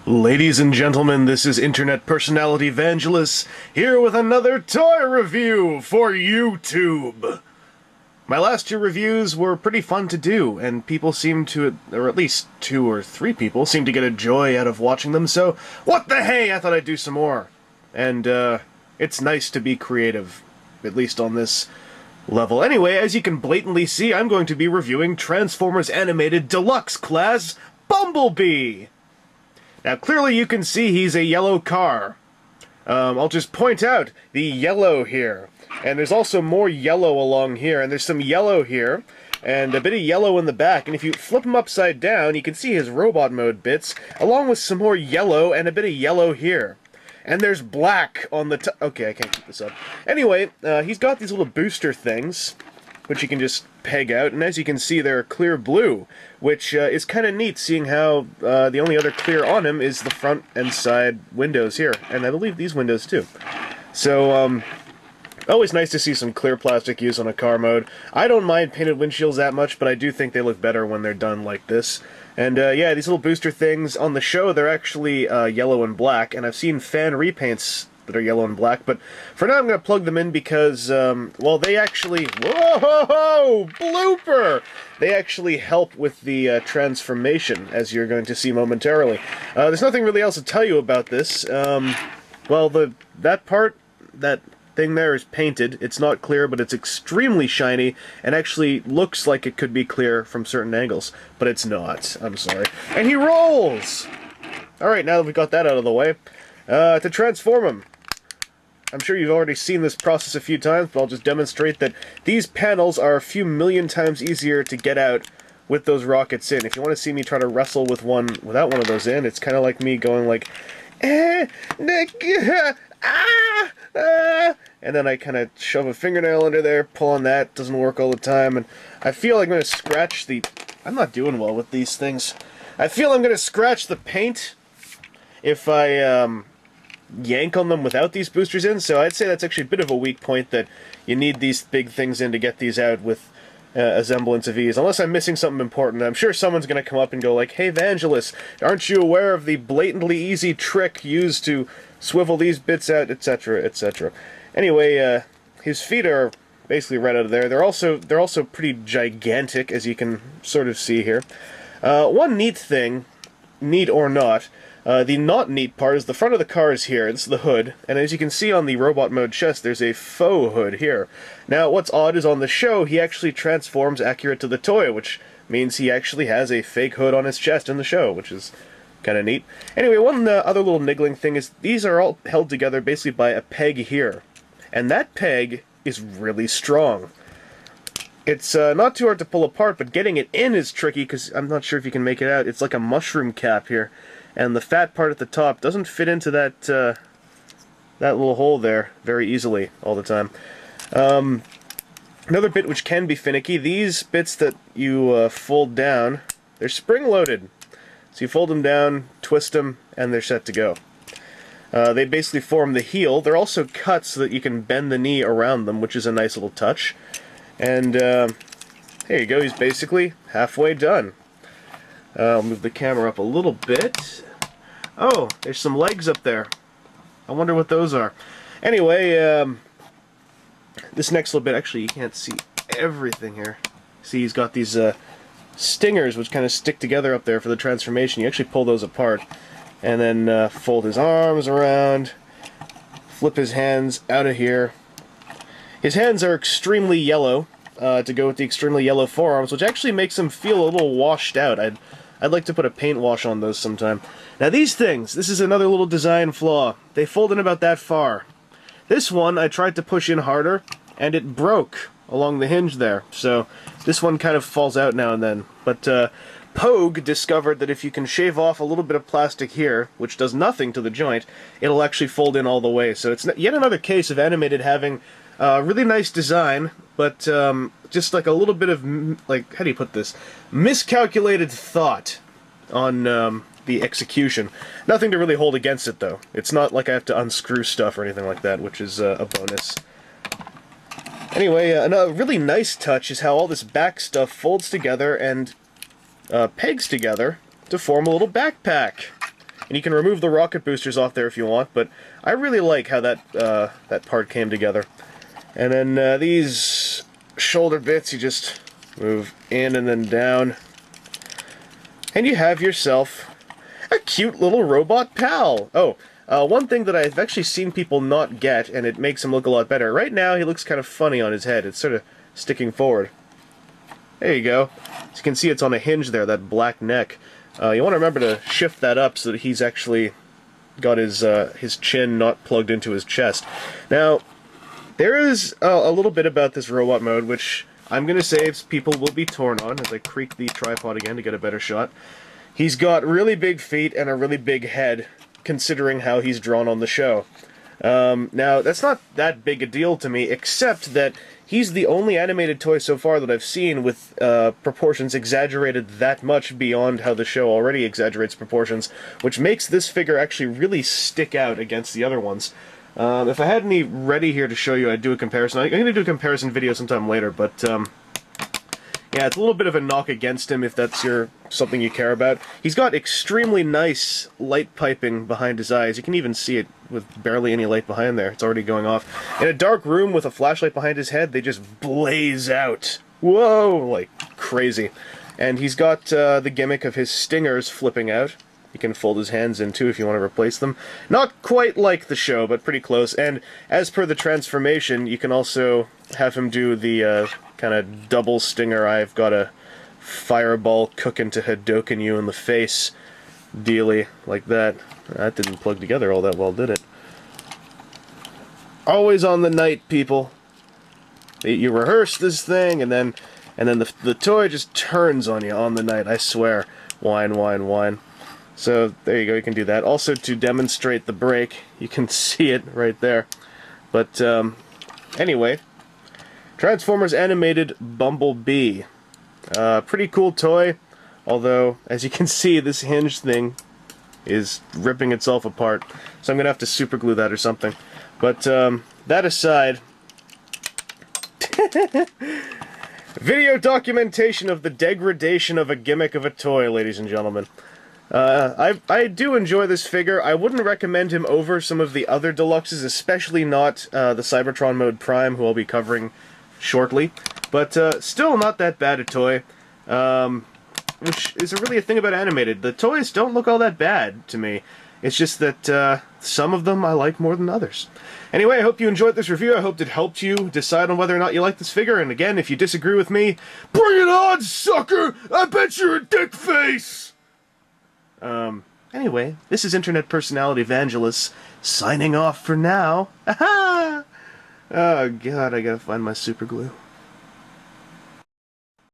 Ladies and gentlemen, this is internet personality Vangelus, here with another toy review for YouTube! My last two reviews were pretty fun to do, and people seem to, or at least 2 or 3 people, seem to get a joy out of watching them, so what the hey, I thought I'd do some more. And, it's nice to be creative, at least on this level. Anyway, as you can blatantly see, I'm going to be reviewing Transformers Animated Deluxe class Bumblebee! Now, clearly you can see he's a yellow car. I'll just point out the yellow here. And there's also more yellow along here, and there's some yellow here, and a bit of yellow in the back. And if you flip him upside down, you can see his robot mode bits, along with some more yellow and a bit of yellow here. And there's black on the top. Okay, I can't keep this up. Anyway, he's got these little booster things, which you can just peg out, and as you can see, they're clear blue, which is kind of neat, seeing how the only other clear on him is the front and side windows here, and I believe these windows too. So, always nice to see some clear plastic used on a car mode. I don't mind painted windshields that much, but I do think they look better when they're done like this. And yeah, these little booster things on the show, they're actually yellow and black, and I've seen fan repaints that are yellow and black, but for now I'm going to plug them in because, well, they actually... Whoa! Blooper! They actually help with the transformation, as you're going to see momentarily. There's nothing really else to tell you about this. Well, that thing there is painted. It's not clear, but it's extremely shiny, and actually looks like it could be clear from certain angles, but it's not. I'm sorry. And he rolls! Alright, now that we've got that out of the way, to transform him. I'm sure you've already seen this process a few times, but I'll just demonstrate that these panels are a few million times easier to get out with those rockets in. If you want to see me try to wrestle with one without one of those in, it's kind of like me going like, and then I kind of shove a fingernail under there, pull on that, doesn't work all the time, and I feel like I'm going to scratch the... I'm not doing well with these things. I feel I'm going to scratch the paint if I, yank on them without these boosters in, so I'd say that's actually a bit of a weak point, that you need these big things in to get these out with a semblance of ease, unless I'm missing something important. I'm sure someone's going to come up and go like, hey Vangelus, aren't you aware of the blatantly easy trick used to swivel these bits out, etc., etc. Anyway, his feet are basically right out of there. They're also pretty gigantic, as you can sort of see here. One neat thing, neat or not, the not neat part is the front of the car is here. This is the hood, and as you can see on the robot mode chest, there's a faux hood here. Now, what's odd is on the show, he actually transforms accurate to the toy, which means he actually has a fake hood on his chest in the show, which is kind of neat. Anyway, one other little niggling thing is these are all held together basically by a peg here, and that peg is really strong. It's not too hard to pull apart, but getting it in is tricky, because I'm not sure if you can make it out. It's like a mushroom cap here, and the fat part at the top doesn't fit into that that little hole there very easily all the time. Another bit which can be finicky, these bits that you fold down, they're spring-loaded. So you fold them down, twist them, and they're set to go. They basically form the heel. They're also cut so that you can bend the knee around them, which is a nice little touch. And there you go, he's basically halfway done. I'll move the camera up a little bit. Oh, there's some legs up there. I wonder what those are. Anyway, this next little bit, actually you can't see everything here. See, he's got these stingers which kind of stick together up there for the transformation. You actually pull those apart, and then fold his arms around, flip his hands out of here. His hands are extremely yellow, to go with the extremely yellow forearms, which actually makes them feel a little washed out. I'd like to put a paint wash on those sometime. Now these things, this is another little design flaw. They fold in about that far. This one I tried to push in harder, and it broke along the hinge there. So this one kind of falls out now and then. But Pogue discovered that if you can shave off a little bit of plastic here, which does nothing to the joint, it'll actually fold in all the way. So it's yet another case of Animated having really nice design, but just like a little bit of, like, how do you put this? Miscalculated thought on the execution. Nothing to really hold against it, though. It's not like I have to unscrew stuff or anything like that, which is a bonus. Anyway, another really nice touch is how all this back stuff folds together and pegs together to form a little backpack. And you can remove the rocket boosters off there if you want, but I really like how that part came together. And then these shoulder bits, you just move in and then down. And you have yourself a cute little robot pal. Oh, one thing that I've actually seen people not get, and it makes him look a lot better. Right now, he looks kind of funny on his head. It's sort of sticking forward. There you go. As you can see, it's on a hinge there, that black neck. You want to remember to shift that up so that he's actually got his chin not plugged into his chest. Now, there is a little bit about this robot mode, which I'm going to say people will be torn on as I creak the tripod again to get a better shot. He's got really big feet and a really big head, considering how he's drawn on the show. Now, that's not that big a deal to me, except that he's the only animated toy so far that I've seen with proportions exaggerated that much beyond how the show already exaggerates proportions, which makes this figure actually really stick out against the other ones. If I had any ready here to show you, I'd do a comparison. I'm going to do a comparison video sometime later, but yeah, it's a little bit of a knock against him if that's something you care about. He's got extremely nice light piping behind his eyes. You can even see it with barely any light behind there. It's already going off. In a dark room with a flashlight behind his head, they just blaze out. Whoa! Like crazy. And he's got the gimmick of his stingers flipping out. You can fold his hands in too if you want to replace them. Not quite like the show, but pretty close. And as per the transformation, you can also have him do the kind of double stinger, I've got a fireball cooking to Hadoken you in the face dealy, like that. That didn't plug together all that well, did it? Always on the night, people. You rehearse this thing, and then the toy just turns on you on the night, I swear. Whine, whine, whine. So, there you go, you can do that. Also, to demonstrate the break, you can see it right there. But, anyway, Transformers Animated Bumblebee. Pretty cool toy, although, as you can see, this hinge thing is ripping itself apart. So I'm going to have to super glue that or something. But, that aside, video documentation of the degradation of a gimmick of a toy, ladies and gentlemen. I do enjoy this figure. I wouldn't recommend him over some of the other deluxes, especially not the Cybertron Mode Prime, who I'll be covering shortly. But still not that bad a toy, which is really a thing about animated. The toys don't look all that bad to me. It's just that some of them I like more than others. Anyway, I hope you enjoyed this review. I hope it helped you decide on whether or not you like this figure. And again, if you disagree with me, bring it on, sucker! I bet you're a dick face! Anyway, this is Internet Personality Vangelus, signing off for now. Oh god, I gotta find my super glue.